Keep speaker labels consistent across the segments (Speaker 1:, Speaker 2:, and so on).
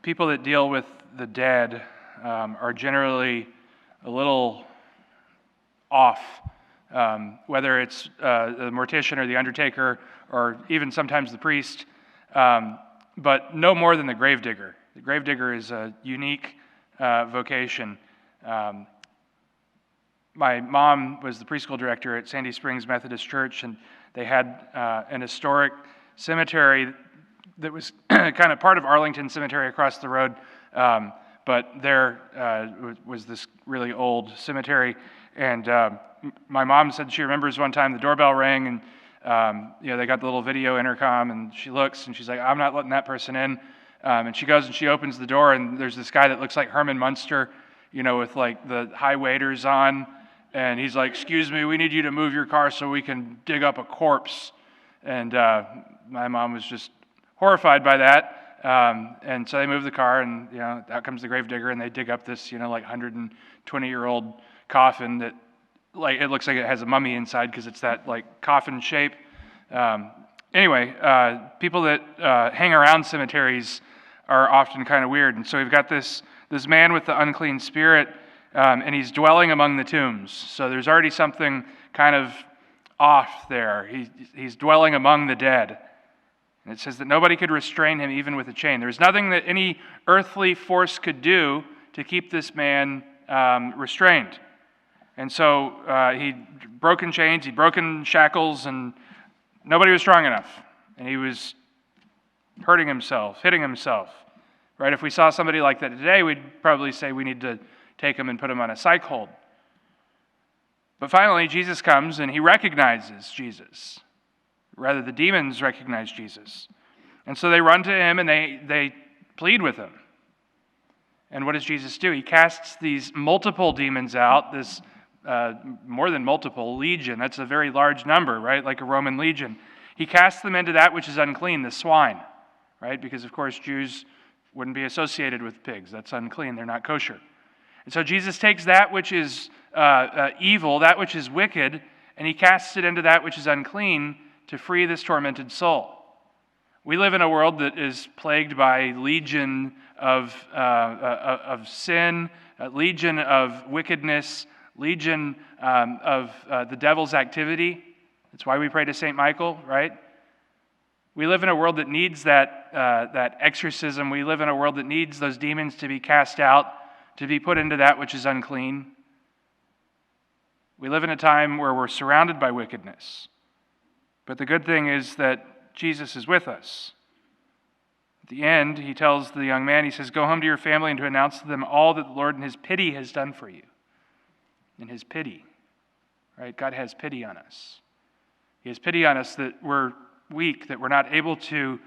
Speaker 1: people that deal with the dead are generally a little off, whether it's the mortician or the undertaker or even sometimes the priest, but no more than the gravedigger. The gravedigger is a unique vocation. My mom was the preschool director at Sandy Springs Methodist Church, and they had an historic cemetery that was kind of part of Arlington Cemetery across the road, but there was this really old cemetery, and my mom said she remembers one time the doorbell rang, and they got the little video intercom, and she looks, and she's like, I'm not letting that person in, and she goes and she opens the door, and there's this guy that looks like Herman Munster, with like the high waders on, and he's like, excuse me, we need you to move your car so we can dig up a corpse. And my mom was just horrified by that. And so they move the car, and out comes the gravedigger, and they dig up this 120-year-old coffin that it looks like it has a mummy inside because it's that coffin shape. Anyway, people that hang around cemeteries are often kind of weird. And so we've got this man with the unclean spirit, and he's dwelling among the tombs. So there's already something kind of off there. He's dwelling among the dead. And it says that nobody could restrain him even with a chain. There's nothing that any earthly force could do to keep this man restrained. And so he'd broken chains, he'd broken shackles, and nobody was strong enough. And he was hurting himself, hitting himself. Right? If we saw somebody like that today, we'd probably say we need to take him and put him on a psych hold. But finally, Jesus comes and he recognizes Jesus. Rather, the demons recognize Jesus. And so they run to him and they plead with him. And what does Jesus do? He casts these multiple demons out, this more than multiple, legion. That's a very large number, right? Like a Roman legion. He casts them into that which is unclean, the swine, right? Because, of course, Jews wouldn't be associated with pigs. That's unclean. They're not kosher. And so Jesus takes that which is evil, that which is wicked, and he casts it into that which is unclean to free this tormented soul. We live in a world that is plagued by legion of sin, legion of wickedness, legion of the devil's activity. That's why we pray to St. Michael, right? We live in a world that needs that exorcism. We live in a world that needs those demons to be cast out, to be put into that which is unclean. We live in a time where we're surrounded by wickedness. But the good thing is that Jesus is with us. At the end, he tells the young man, he says, go home to your family and to announce to them all that the Lord in his pity has done for you. In his pity, right? God has pity on us. He has pity on us that we're weak, that we're not able to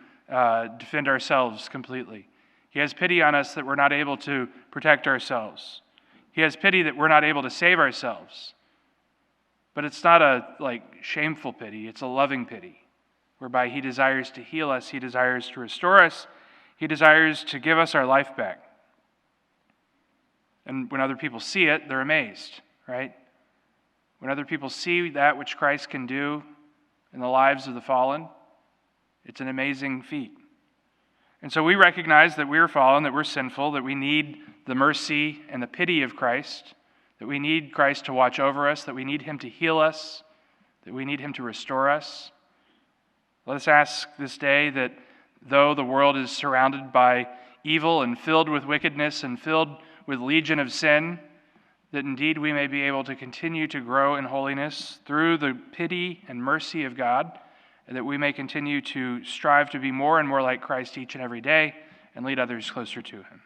Speaker 1: defend ourselves completely. He has pity on us that we're not able to protect ourselves. He has pity that we're not able to save ourselves. But it's not a shameful pity, it's a loving pity, whereby he desires to heal us, he desires to restore us, he desires to give us our life back. And when other people see it, they're amazed, right? When other people see that which Christ can do in the lives of the fallen, it's an amazing feat. And so we recognize that we're fallen, that we're sinful, that we need the mercy and the pity of Christ, that we need Christ to watch over us, that we need him to heal us, that we need him to restore us. Let us ask this day that though the world is surrounded by evil and filled with wickedness and filled with legion of sin, that indeed we may be able to continue to grow in holiness through the pity and mercy of God, and that we may continue to strive to be more and more like Christ each and every day and lead others closer to him.